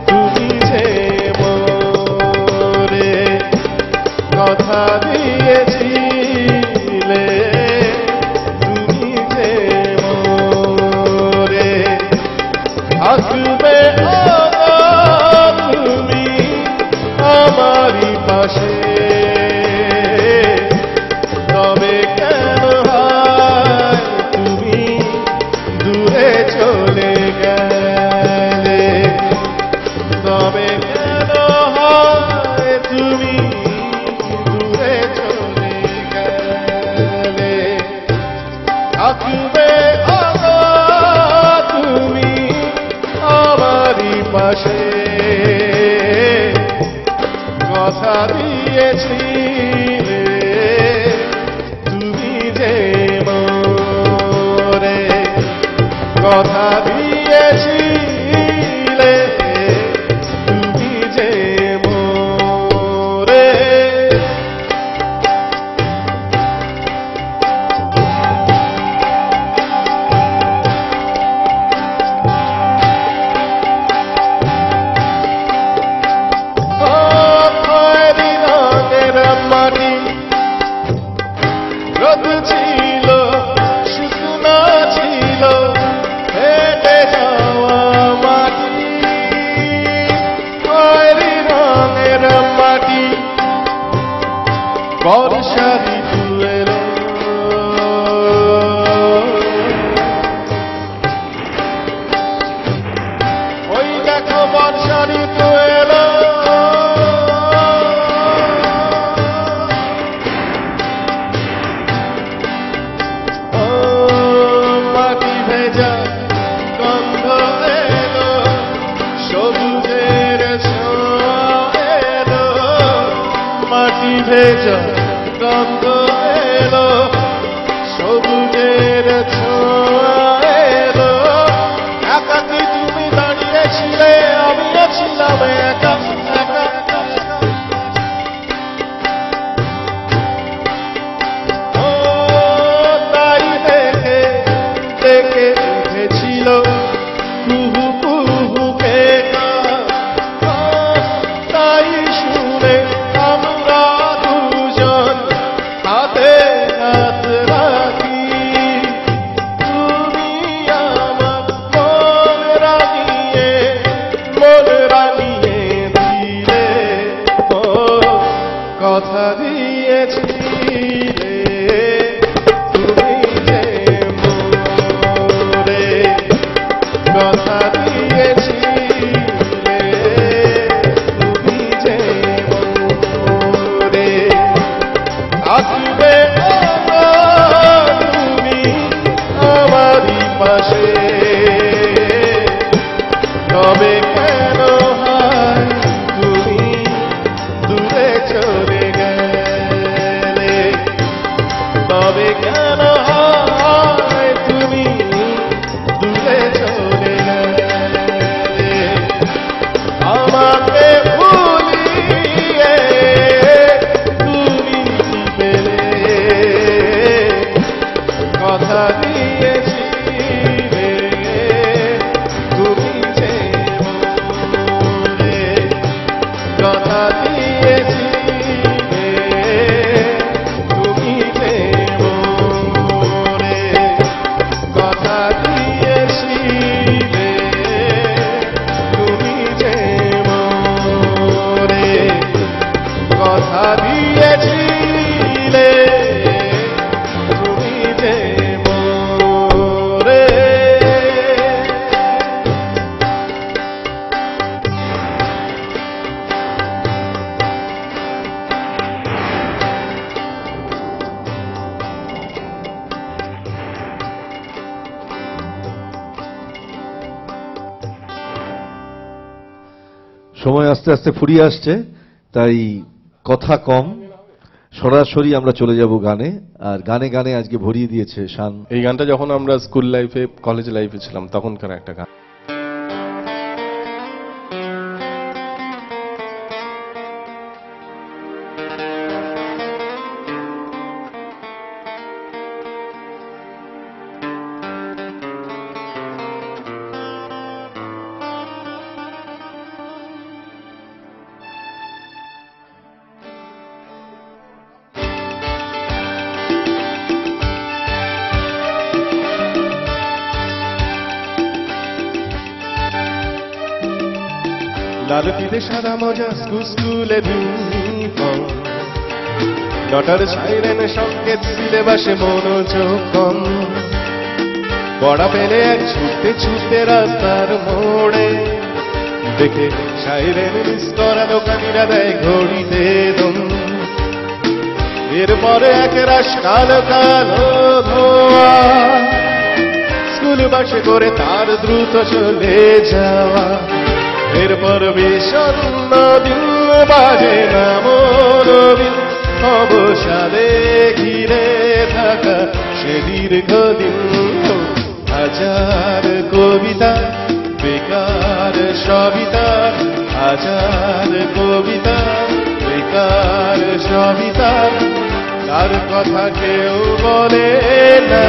তুমি যে মোরে, কথা দিয়েছিলে তুমি যে মোরে, আসবে তুমি আমারই পাশে, তবে কেন হয় তুমি দূরে চলে গেলে। দিয়েছিলে তুমি যে মোরে খয়েরি রঙের মাটি রোদ ছিল শুকনো ছিল হেঁটে যাওয়া মাটি খয়েরি রঙের মাটি বর্ষা ঋতু এলো ওই দেখো বর্ষা ঋতু এলো ও মাটি ভেজা গন্ধ এলো সবুজের ছোঁয়া এলো মাটি ভেজা গন্ধ এলো সবুজের ছোঁয়া এলো একাকি তুমি দাঁড়িয়েছিলে আমিও ছিলাম একা একা ও তাই দেখে দেখে উঠেছিল কুহু কুহু কেকা তাই শুনে আমরা দুজন হাতে হাত রাখি তুমি আমার মন রাঙিয়ে দিলে ও কথা দিয়েছিলে তুমি যে মোরে কথা দিয়েছিলে তুমি যে মোরে আসবে তুমি আমারই পাশে তবে কেন হয় তুমি দূরে চলে গেলে তবে কেন হয় তুমি দূরে চলে গেলে আমাকে ভুলিয়ে তুমি পেলে কথা দিয়েছিলে তুমি যে মোরে কথা দিয়েছিলে তুমি যে মোরে কথা দিয়েছিলে তুমি যে মোরে কথা দিয়েছিলে তুমি যে মোরে সময় আস্তে আস্তে ফুরিয়ে আসছে, তাই কথা কম, সরাসরি আমরা চলে যাব গানে। আর গানে গানে আজকে ভরিয়ে দিয়েছে শান। এই গানটা যখন আমরা স্কুল লাইফে কলেজ লাইফে ছিলাম তখনকার একটা গান। লাল পিঠে সাদা মজা স্কুলে ইউনিফর্ম নটার সাইরেন সংকেত সিলেবাসে মনোযোগ কম পড়া পেলে এক ছুটতে ছুটতে রাস্তার মোড়ে দেখে সাইরেন মিস করা দোকানিরা দেয় ঘড়িতে দম এরপরে এক রাশ কালো কালো ধোয়া স্কুল বাসে করে তার দ্রুত চলে যাওয়া এরপর বিষণ্ণ দিন বাজে না মনোবিন অবসাদে ঘিরে থাকা সে দীর্ঘদিন হাজার কবিতা বেকার সবিতা, হাজার কবিতা বেকার সবিতা, তার কথা কেউ বলে না,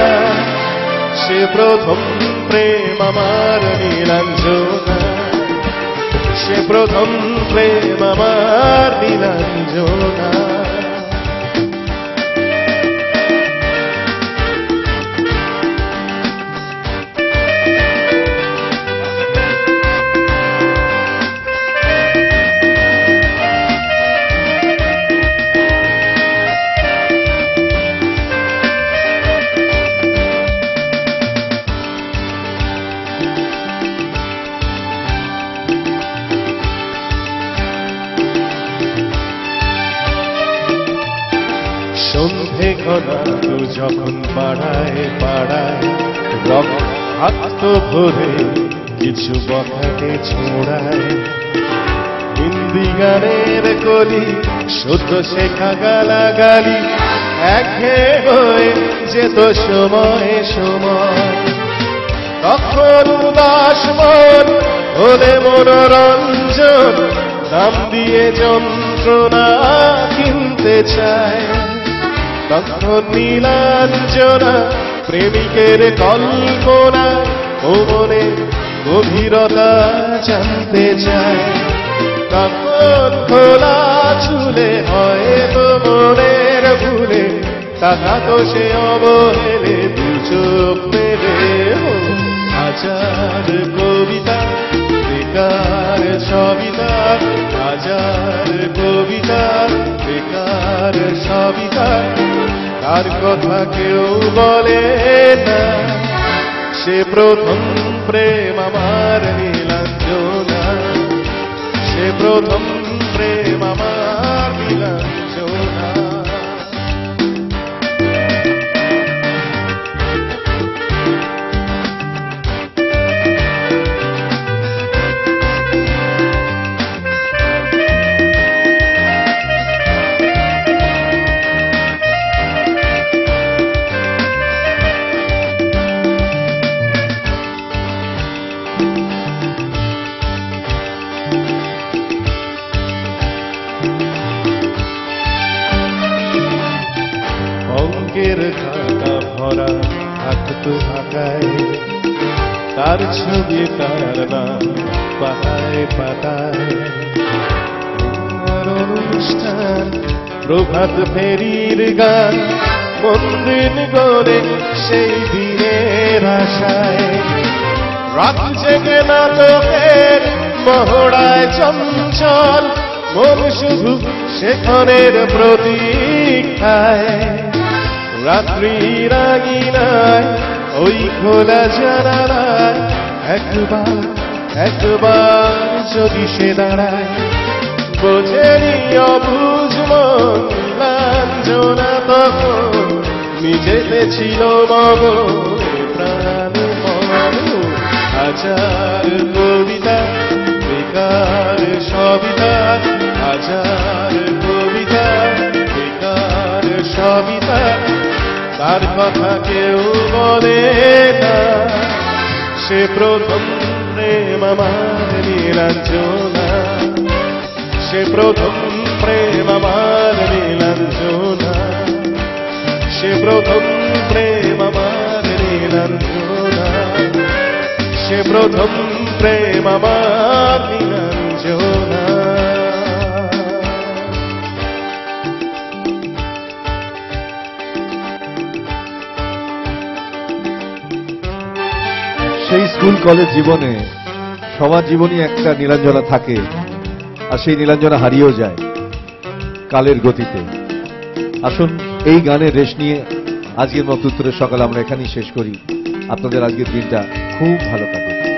সে প্রথম প্রেম আমার নীলাঞ্জনা, সে প্রথম প্রেম আমার নীলাঞ্জনা। সন্ধে ঘনাতো যখন পাড়ায় পাড়ায় রক্ত ভরে কিছু কথাকে ছোড়ায়, হিন্দি গানের কলি শুদ্ধ শেখা গালাগালি একঘেয়ে হয়ে যেত সময় সময়, তখন উদাস মন হলে মনোরঞ্জন দাম দিয়ে যন্ত্রণা কিনতে চায়, তখন নীলাঞ্জনা প্রেমিকের কল্পনা ও মনে গভীরতা জানতে চায়, তখন খোলা চুলে হয়তো মনের ভুলে তাকাতো সে অবহেলে দু চোখ মেলে। হাজার কবিতা বেকার সবিতা, হাজার কবিতা বেকার সবিতা, তার কথা কেউ বলে না, সে প্রথম প্রেম আমার নীলাঞ্জনা, সে প্রথম প্রেম আমার নীলাঞ্জনা। অঙ্কের খাতা ভরা থাকতো ঢাকায়, তার ছবি তার নাম পাতায় পাতায়, অনুষ্ঠান প্রভাত ফেরির গান মন্দির গড়ে সেই দিনের আশায়, রাত জেগে নাটকের মহড়ায় চঞ্চল মন শুধু সেখানের প্রতীক্ষায়, রাত্রি রাগিনায় ওই খোলা জানালায় একবার একবার যদি সে দাঁড়ায়, বোঝেনি অবুঝ মন নীলাঞ্জনা তখন নিজেতে ছিল মগনে প্রাণ মন। হাজার কবিতা বেকার সবিতা, হাজার কবিতা বেকার সবিতা, তার কথা কেউ বলে না, সে প্রথম প্রেম আমার নীলাঞ্জনা, সে প্রথম প্রেম আমার নীলাঞ্জনা, সে প্রথম প্রেম আমার নীলাঞ্জনা, সে প্রথম প্রেম আমার নীলাঞ্জনা। সেই স্কুল কলেজ জীবনে সবার জীবনই একটা নীলাঞ্জনা থাকে, আর সেই নীলাঞ্জনা হারিয়েও যায় কালের গতিতে। আসুন এই গানের রেশ নিয়ে আজকের মতো উত্তরের সকাল আমরা এখানেই শেষ করি। আপনাদের আজকের দিনটা খুব ভালো কাটুক।